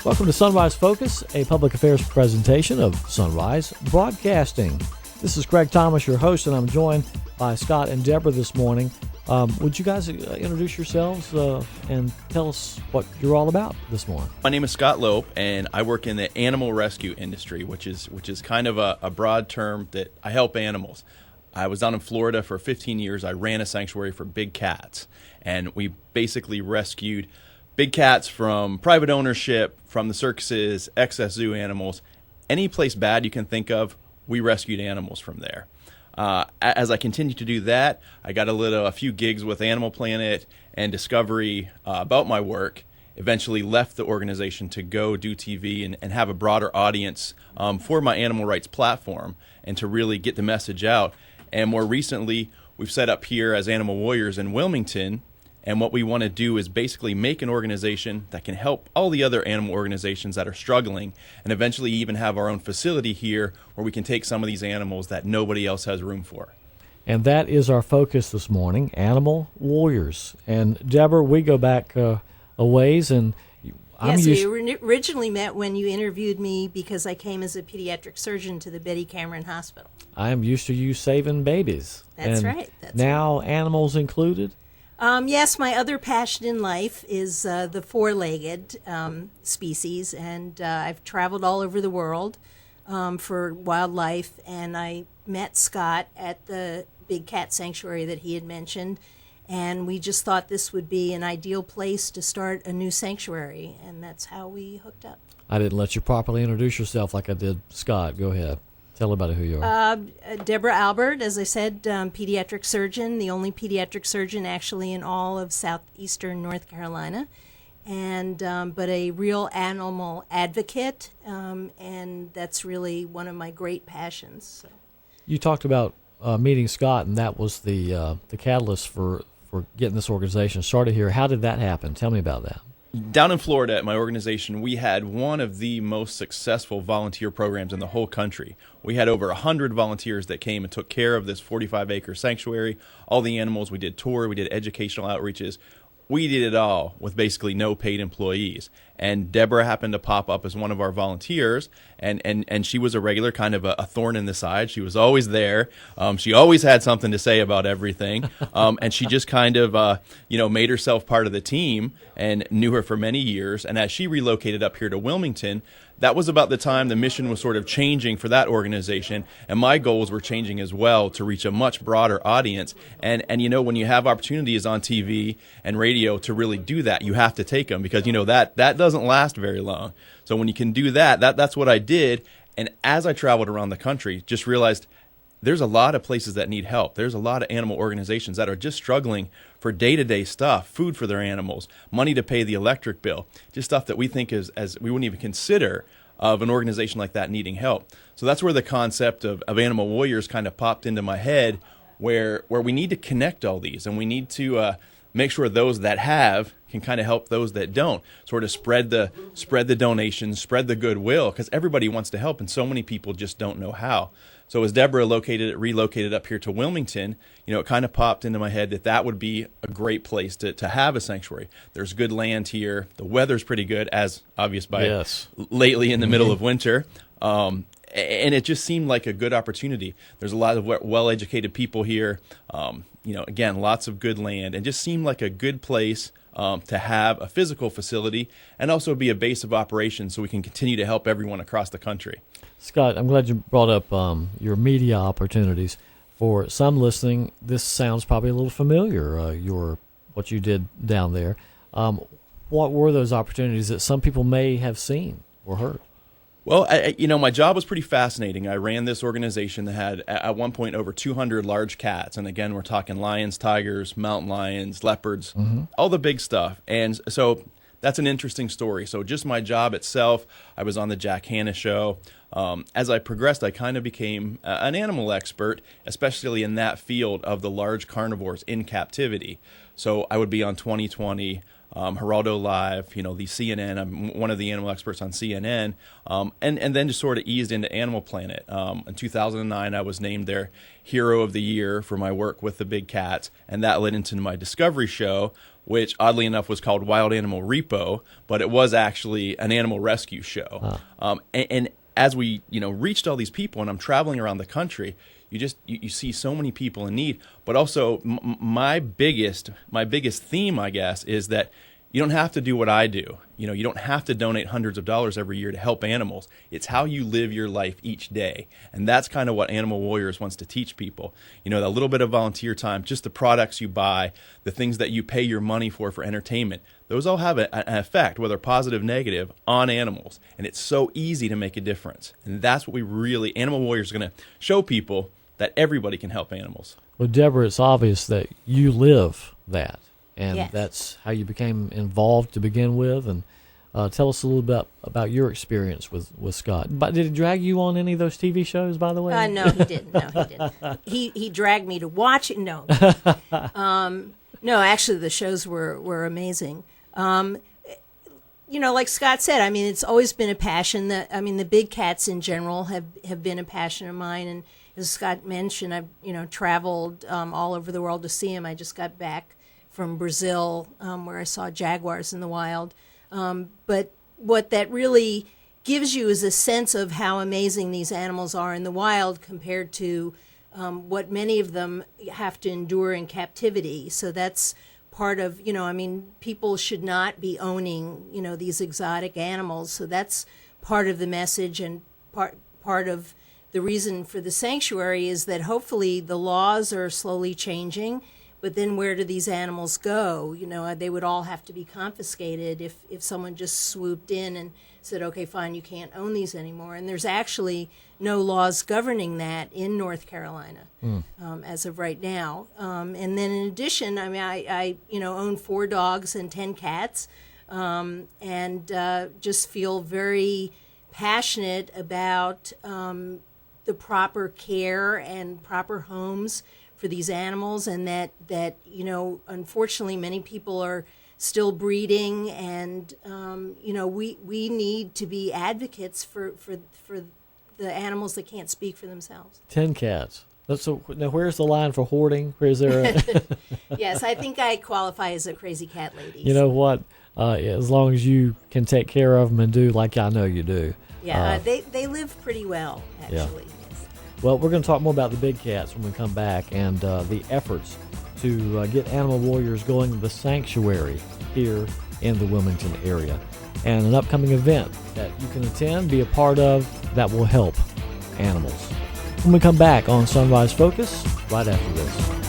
Welcome to Sunrise Focus, a public affairs presentation of Sunrise Broadcasting. This is Craig Thomas, your host, and I'm joined by Scott and Deborah this morning. Would you guys introduce yourselves and tell us what you're all about this morning? My name is Scott Lope, and I work in the animal rescue industry, which is kind of a broad term that I help animals. I was down in Florida for 15 years. I ran a sanctuary for big cats, and we basically rescued big cats from private ownership, from the circuses, excess zoo animals. Any place bad you can think of, we rescued animals from there. As I continued to do that, I got a few gigs with Animal Planet and Discovery about my work. Eventually left the organization to go do TV and have a broader audience for my animal rights platform and to really get the message out. And more recently, we've set up here as Animal Warriors in Wilmington. And what we want to do is basically make an organization that can help all the other animal organizations that are struggling, and eventually even have our own facility here where we can take some of these animals that nobody else has room for. And that is our focus this morning, Animal Warriors. And Deborah, we go back a ways, and you originally met when you interviewed me because I came as a pediatric surgeon to the Betty Cameron Hospital. I am used to you saving babies. That's and right. Now animals included? Yes, my other passion in life is the four-legged species, and I've traveled all over the world for wildlife, and I met Scott at the big cat sanctuary that he had mentioned, and we just thought this would be an ideal place to start a new sanctuary, and that's how we hooked up. I didn't let you properly introduce yourself like I did Scott. Go ahead. Tell about who you are. Deborah Albert, as I said, pediatric surgeon, the only pediatric surgeon actually in all of southeastern North Carolina, and but a real animal advocate, and that's really one of my great passions. So. You talked about meeting Scott, and that was the catalyst for getting this organization started here. How did that happen? Tell me about that. Down in Florida at my organization, we had one of the most successful volunteer programs in the whole country. We had over 100 volunteers that came and took care of this 45-acre sanctuary, all the animals. We did tour, we did educational outreaches. We did it all with basically no paid employees. And Deborah happened to pop up as one of our volunteers, and she was a regular, kind of a thorn in the side. She was always there. She always had something to say about everything. And she just kind of, made herself part of the team and knew her for many years. And as she relocated up here to Wilmington, that was about the time the mission was sort of changing for that organization, and my goals were changing as well to reach a much broader audience. And when you have opportunities on TV and radio to really do that, you have to take them because, that doesn't last very long. So when you can do that's what I did. And as I traveled around the country, just realized there's a lot of places that need help. There's a lot of animal organizations that are just struggling for day-to-day stuff, food for their animals, money to pay the electric bill, just stuff that we think as we wouldn't even consider of an organization like that needing help. So that's where the concept of Animal Warriors kind of popped into my head, where we need to connect all these, and we need to make sure those that have can kind of help those that don't, sort of spread the donations, spread the goodwill, because everybody wants to help, and so many people just don't know how. So as Deborah relocated up here to Wilmington, it kind of popped into my head that would be a great place to have a sanctuary. There's good land here. The weather's pretty good, as obvious by lately in the middle of winter. And it just seemed like a good opportunity. There's a lot of well-educated people here. Again, lots of good land, and just seemed like a good place to have a physical facility and also be a base of operations so we can continue to help everyone across the country. Scott, I'm glad you brought up your media opportunities. For some listening, this sounds probably a little familiar, what you did down there. What were those opportunities that some people may have seen or heard? Well, my job was pretty fascinating. I ran this organization that had, at one point, over 200 large cats. And again, we're talking lions, tigers, mountain lions, leopards, all the big stuff. And so that's an interesting story. So just my job itself, I was on the Jack Hanna show. As I progressed, I kind of became an animal expert, especially in that field of the large carnivores in captivity. So I would be on 2020. Geraldo Live, the CNN. I'm one of the animal experts on CNN, and then just sort of eased into Animal Planet. In 2009, I was named their Hero of the Year for my work with the big cats, and that led into my Discovery show, which oddly enough was called Wild Animal Repo, but it was actually an animal rescue show. And as we reached all these people, and I'm traveling around the country, you see so many people in need. But also my biggest theme, I guess, is that you don't have to do what I do. You don't have to donate hundreds of dollars every year to help animals. It's how you live your life each day. And that's kind of what Animal Warriors wants to teach people. A little bit of volunteer time, just the products you buy, the things that you pay your money for entertainment, those all have an effect, whether positive, negative, on animals. And it's so easy to make a difference. And that's what Animal Warriors are going to show people, that everybody can help animals. Well, Deborah, it's obvious that you live that. And Yes. that's how you became involved to begin with. And tell us a little bit about your experience with Scott. But did he drag you on any of those TV shows, by the way? No, he didn't. No, he didn't. He dragged me to watch it. No. No, actually, the shows were amazing. Like Scott said, it's always been a passion. The big cats in general have been a passion of mine. And as Scott mentioned, I've traveled all over the world to see him. I just got back from Brazil, where I saw jaguars in the wild. But what that really gives you is a sense of how amazing these animals are in the wild compared to what many of them have to endure in captivity. So that's part of, people should not be owning, these exotic animals. So that's part of the message, and part of the reason for the sanctuary is that hopefully the laws are slowly changing. But then where do these animals go? They would all have to be confiscated if someone just swooped in and said, okay, fine, you can't own these anymore. And there's actually no laws governing that in North Carolina as of right now. And then in addition, I own 4 dogs and 10 cats, and just feel very passionate about the proper care and proper homes for these animals, and that unfortunately many people are still breeding, and we need to be advocates for the animals that can't speak for themselves. 10 cats. Now, where's the line for hoarding? Where's there? Yes, I think I qualify as a crazy cat lady. You know what? As long as you can take care of them and do like I know you do. Yeah, they live pretty well, actually. Yeah. Yes. Well, we're going to talk more about the big cats when we come back, and the efforts to get Animal Warriors going to the sanctuary here in the Wilmington area, and an upcoming event that you can attend, be a part of, that will help animals. When we come back on Sunrise Focus, right after this.